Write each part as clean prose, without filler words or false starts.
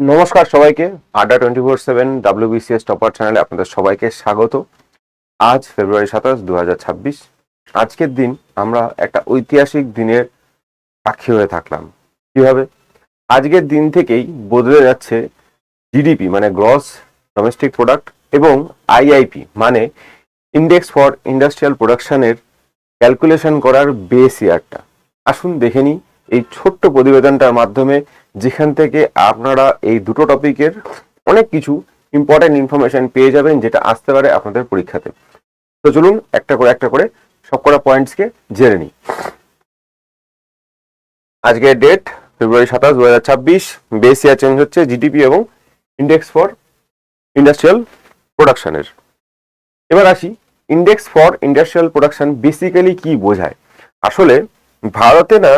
নমস্কার সবাইকে। আড্ডা 24/7 WBCS টপার চ্যানেলে আপনাদের সবাইকে স্বাগত। আজ ফেব্রুয়ারি 27, 2026। আজকের দিন আমরা একটা ঐতিহাসিক দিনের সাক্ষী হয়ে থাকলাম। কিভাবে? আজকের দিন থেকেই বদলে যাচ্ছে জিডিপি মানে গ্রস ডোমেস্টিক প্রোডাক্ট এবং আইআইপি মানে ইন্ডেক্স ফর ইন্ডাস্ট্রিয়াল প্রোডাকশনের ক্যালকুলেশন করার বেস ইয়ারটা। আসুন দেখে নিই এই ছোট্ট প্রতিবেদনটার মাধ্যমে, যেখান থেকে আপনারা এই দুটো টপিকের অনেক কিছু ইম্পর্টেন্ট ইনফরমেশন পেয়ে যাবেন, যেটা আসতে পারে আপনাদের পরীক্ষাতে। তো চলুন একটা করে সবকটা পয়েন্টসকে জেনে নিই। আজকের ডেট ফেব্রুয়ারি 27, 2026। বেস ইয়ার চেঞ্জ হচ্ছে জিডিপি এবং ইন্ডেক্স ফর ইন্ডাস্ট্রিয়াল প্রোডাকশনের। এবার আসি, index for industrial production basically কি বোঝায়। আসলে ভারতে না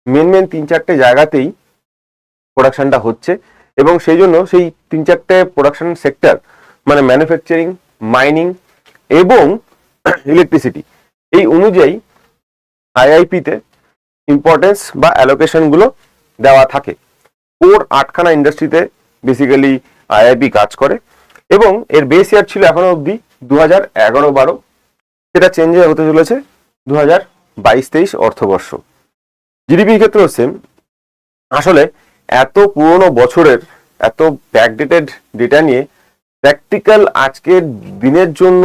মেন 3-4টে জায়গাতেই প্রোডাকশনটা হচ্ছে, এবং সেই জন্য সেই 3-4টে প্রোডাকশন সেক্টর মানে ম্যানুফ্যাকচারিং, মাইনিং এবং ইলেকট্রিসিটি, এই অনুযায়ী আইআইপিতে ইম্পর্টেন্স বা অ্যালোকেশনগুলো দেওয়া থাকে। ওর 8খানা ইন্ডাস্ট্রিতে বেসিক্যালি আইআইপি কাজ করে, এবং এর বেস ইয়ার ছিল এখনো অবধি 2011-12। সেটা চেঞ্জ হতে চলেছে 2022-23 অর্থবর্ষ। জিডিপির ক্ষেত্রেও সেম। আসলে এত পুরনো বছরের এত ব্যাকডেটেড ডেটা নিয়ে প্র্যাকটিক্যাল আজকের দিনের জন্য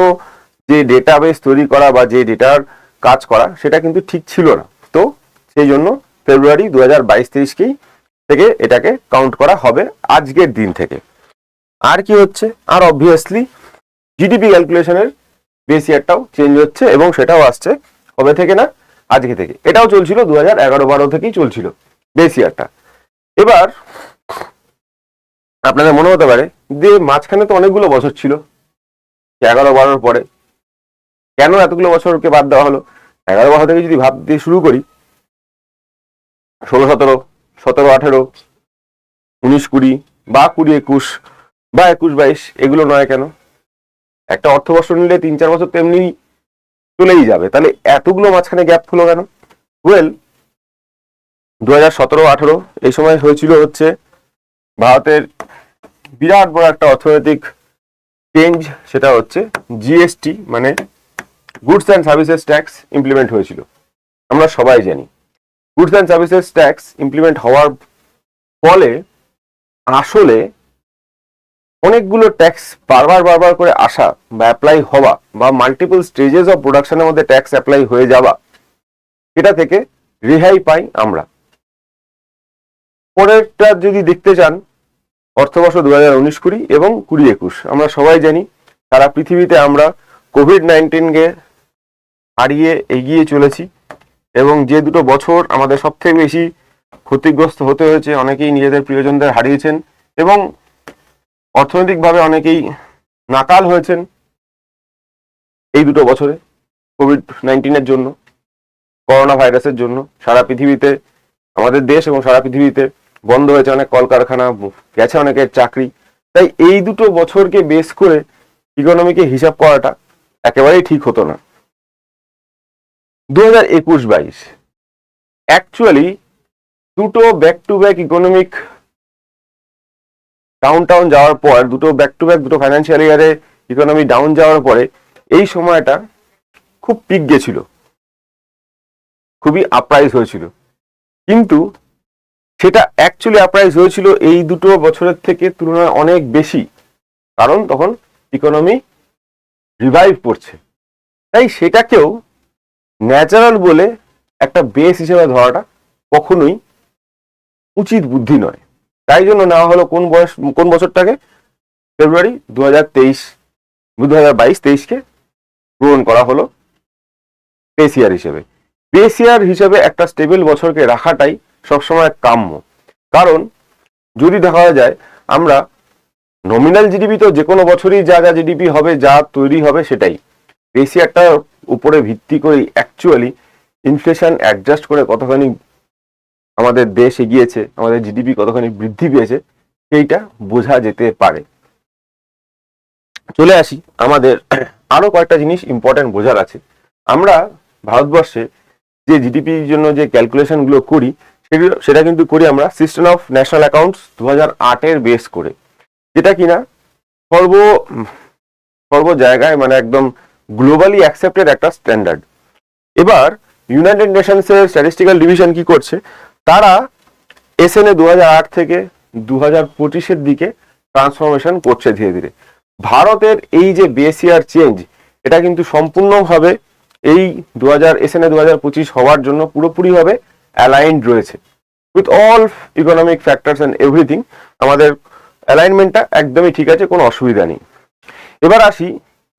যে ডেটাবেস তৈরি করা বা যে ডেটার কাজ করা, সেটা কিন্তু ঠিক ছিল না। তো সেই জন্য ফেব্রুয়ারি 2022-23কেই থেকে এটাকে কাউন্ট করা হবে আজকের দিন থেকে। আর কি হচ্ছে, আর অবভিয়াসলি জিডিপি ক্যালকুলেশনের বেস ইয়ারটাও চেঞ্জ হচ্ছে, এবং সেটাও আসছে কবে থেকে না, আজকে থেকে। এটাও চলছিল 2011-12 থেকেই চলছিল বেস ইয়ারটা। এবার আপনাদের মনে হতে পারে যে মাঝখানে তো অনেকগুলো বছর ছিল, 11-12 পরে কেন এতগুলো বছরকে বাদ দেওয়া হলো। 11-12 থেকে যদি ভাবতে শুরু করি, 16-17, 17-18, 19-20 বা 20-21 বা 21-22, এগুলো নয় কেন? একটা অর্থবর্ষ নিলে 3-4 বছর তো এমনি চলেই যাবে, তাহলে এতগুলো মাঝখানে গ্যাপ হলো কেন? ওয়েল, 2017-18 এই সময় হয়েছিল হচ্ছে ভারতের বিরাট বড় একটা অর্থনৈতিক চেঞ্জ। সেটা হচ্ছে জিএসটি মানে goods and services tax implement হয়েছিল। আমরা সবাই জানি goods and services tax implement হওয়ার ফলে আসলে অনেকগুলো ট্যাক্স বারবার করে আসা বা অ্যাপ্লাই হওয়া বা মাল্টিপল স্টেজেস অফ প্রোডাকশনের মধ্যে ট্যাক্স অ্যাপ্লাই হয়ে যাওয়া, এটা থেকে রেহাই পাই আমরা। পরেরটা যদি দেখতে চান, অর্থবর্ষ 2019-20 এবং 20-21, আমরা সবাই জানি সারা পৃথিবীতে আমরা কোভিড-19কে হারিয়ে এগিয়ে চলেছি, এবং যে দুটো বছর আমাদের সব থেকে বেশি ক্ষতিগ্রস্ত হতে হয়েছে, অনেকেই নিজেদের প্রিয়জনদের হারিয়েছেন এবং অর্থনৈতিকভাবে অনেকেই নাকাল হয়েছেন এই দুটো বছরে কোভিড-19-এর জন্য, করোনা ভাইরাসের জন্য। সারা পৃথিবীতে, আমাদের দেশ এবং সারা পৃথিবীতে বন্ধ হয়েছে অনেক কলকারখানা, গেছে অনেকের চাকরি। তাই এই দুটো বছরকে বেস করে ইকোনমিকে হিসাব করাটা একেবারেই ঠিক হতো না। 2021-22 অ্যাকচুয়ালি দুটো back to back economic down যাওয়ার পর, দুটো ব্যাক টু ব্যাক দুটো ফাইন্যান্সিয়াল ইয়ারে ইকোনমি ডাউন যাওয়ার পরে এই সময়টা খুব পিক গেছিল, খুবই আপরাইজ হয়েছিল। কিন্তু সেটা অ্যাকচুয়ালি আপরাইজ হয়েছিল এই দুটো বছরের থেকে তুলনায় অনেক বেশি, কারণ তখন ইকোনমি রিভাইভ করছে। তাই সেটাকেও ন্যাচারাল বলে একটা বেস হিসেবে ধরাটা কখনোই উচিত বুদ্ধি নয়। তাই জন্য নেওয়া হলো কোন বছরটাকে, ফেব্রুয়ারি 2022-23কে গ্রহণ করা হলো বেস ইয়ার হিসেবে। বেস ইয়ার হিসেবে একটা স্টেবল বছরকে রাখাটাই সবসময় কাম্য। কারণ যদি দেখা যায় আমরা নমিনাল জিডিপি তো যে কোনো বছরই যা যা জিডিপি হবে, যা তৈরি হবে সেটাই, বেস ইয়ারটার উপরে ভিত্তি করেই অ্যাকচুয়ালি ইনফ্লেশন অ্যাডজাস্ট করে কতখানি আমাদের দেশ এগিয়েছে, আমাদের জিডিপি কতখানি বৃদ্ধি পেয়েছে, সেইটা বোঝা যেতে পারে। চলে আসি, আমাদের আরো কয়েকটা জিনিস ইম্পর্টেন্ট বোঝার আছে। আমরা ভারতবর্ষে যে জিডিপির জন্য যে ক্যালকুলেশনগুলো করি, সেটা কিন্তু করি আমরা system of national accounts 2008 base করে, যেটা কিনা সর্ব জায়গায় মানে একদম গ্লোবালি অ্যাকসেপ্টেড একটা স্ট্যান্ডার্ড। এবার ইউনাইটেড নেশনসের স্ট্যাটিস্টিক্যাল ডিভিশন কি করছে, তারা এসএনএ 2008 থেকে 2025-এর দিকে ট্রান্সফরমেশন করছে ধীরে ধীরে। ভারতের এই যে বেস ইয়ার চেঞ্জ, এটা কিন্তু সম্পূর্ণভাবে এই এসএনএ 2025 হওয়ার জন্য পুরোপুরিভাবে অ্যালাইনড রয়েছে with all economic factors and everything. আমাদের অ্যালাইনমেন্টটা একদমই ঠিক আছে, কোনো অসুবিধা নেই। এবার আসি,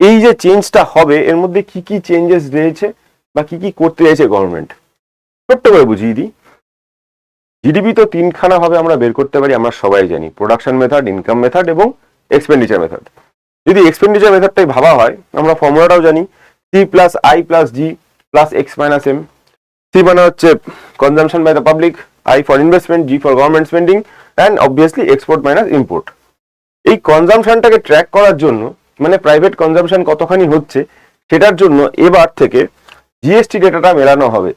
এই যে চেঞ্জটা হবে এর মধ্যে কি কি চেঞ্জেস রয়েছে বা কি কি করতে চাইছে গভর্নমেন্ট, ছোট্ট করে বুঝিয়ে দিই। জিডিপি তো তিনখানা ভাবে আমরা বের করতে পারি, আমরা সবাই জানি, প্রোডাকশন মেথড, ইনকাম মেথড এবং এক্সপেন্ডিচার মেথড। যদি এক্সপেন্ডিচার মেথডটাই ভাবা হয়, আমরা ফর্মুলাটাও জানি, C plus I plus G plus X minus M. C মানে হচ্ছে consumption by the public, I for investment, G for government spending and obviously export minus import. এই কনজামশনটাকে ট্র্যাক করার জন্য, মানে প্রাইভেট কনজামশন কতখানি হচ্ছে সেটার জন্য এবার থেকে জিএসটি ডেটাটা মেলানো হবে।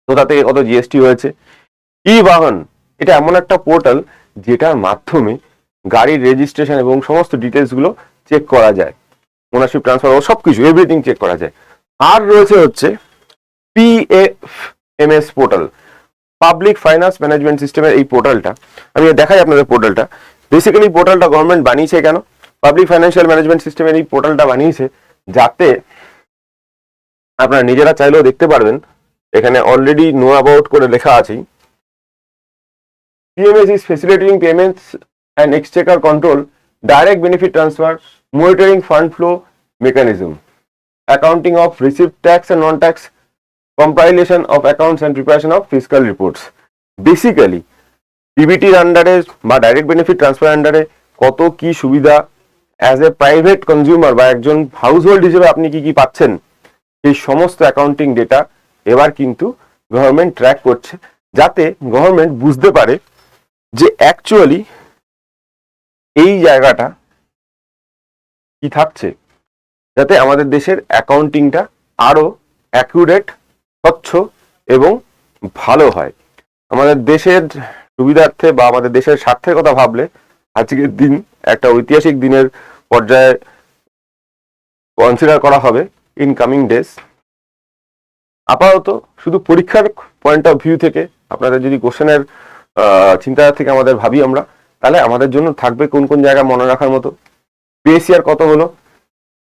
কোথা থেকে কত জিএসটি হয়েছে। ই বাহন, এটা এমন একটা পোর্টাল যেটার মাধ্যমে গাড়ির রেজিস্ট্রেশন এবং সমস্ত ডিটেলস গুলো চেক করা যায়, ওনারশিপ ট্রান্সফার ও সবকিছু এভরিথিং চেক করা যায়। আর রয়েছে হচ্ছে PFMS portal, public finance management সিস্টেমের এই পোর্টালটা। আমি দেখাই আপনাদের পোর্টালটা। বেসিক্যালি পোর্টালটা গভর্নমেন্ট বানিয়েছে কেন, পাবলিক ফাইন্যান্সিয়াল ম্যানেজমেন্ট সিস্টেমের এই পোর্টালটা বানিয়েছে যাতে আপনারা নিজেরা চাইলেও দেখতে পারবেন, এখানে অলরেডি নো অ্যাবাউট করে লেখা আছে। PMS is facilitating payments and exchequer control, direct benefit transfer, monitoring fund flow mechanism, accounting of received tax and non-tax, compilation of accounts and preparation of fiscal reports. Basically, PBTর আন্ডারে বা direct benefit transfer আন্ডারে কত কি সুবিধা as a private consumer বা একজন household হিসেবে আপনি কি কি পাচ্ছেন, এই সমস্ত অ্যাকাউন্টিং ডেটা এবার কিন্তু গভর্নমেন্ট ট্র্যাক করছে, যাতে গভর্নমেন্ট বুঝতে পারে যে অ্যাকচুয়ালি এই জায়গাটা কি থাকছে, যাতে আমাদের দেশের অ্যাকাউন্টিংটা আরো অ্যাকুরেট, স্বচ্ছ এবং ভালো হয়। আমাদের দেশের সুবিধার্থে বা আমাদের দেশের স্বার্থের কথা ভাবলে আজকের দিন একটা ঐতিহাসিক দিনের পর্যায়ে কনসিডার করা হবে ইন কামিং ডেজ। আপাতত শুধু পরীক্ষার পয়েন্ট অফ ভিউ থেকে আপনাদের যদি কোশ্চেনের চিন্তা থেকে আমাদের ভাবি আমরা, তাহলে আমাদের জন্য থাকবে কোন কোন জায়গা মনে রাখার মতো। বেস ইয়ার কত হলো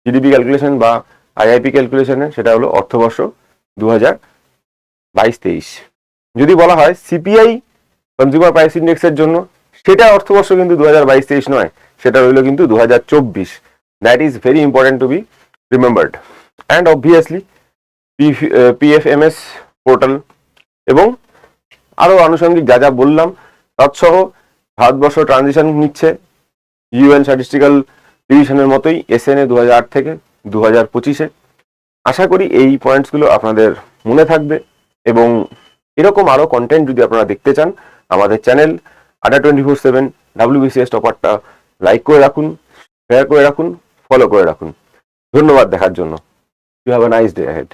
জিডিপি ক্যালকুলেশন বা আইআইপি ক্যালকুলেশনে, সেটা হলো অর্থবর্ষ 2022-23। যদি বলা হয় সিপিআই কনজিউমার প্রাইস ইন্ডেক্সের জন্য, সেটা অর্থবর্ষ কিন্তু 2022-23 নয়, সেটা রইল কিন্তু 2024। That is very important to be remembered. And obviously PFMS portal এবং আরো আনুষঙ্গিক যা যা বললাম তৎসহ ভারতবর্ষ ট্রানজিশন নিচ্ছে ইউএন স্ট্যাটিস্টিক্যাল ডিভিশনের মতোই এসএনএ 2008 থেকে 2025-এ। আশা করি এই পয়েন্টসগুলো আপনাদের মনে থাকবে এবং এরকম আরো কন্টেন্ট যদি আপনারা দেখতে চান, আমাদের চ্যানেল আড্ডা 24/7 WBCS টপারটা লাইক করে রাখুন, শেয়ার করে রাখুন, ফলো করে রাখুন। ধন্যবাদ দেখার জন্য। You have a nice day ahead.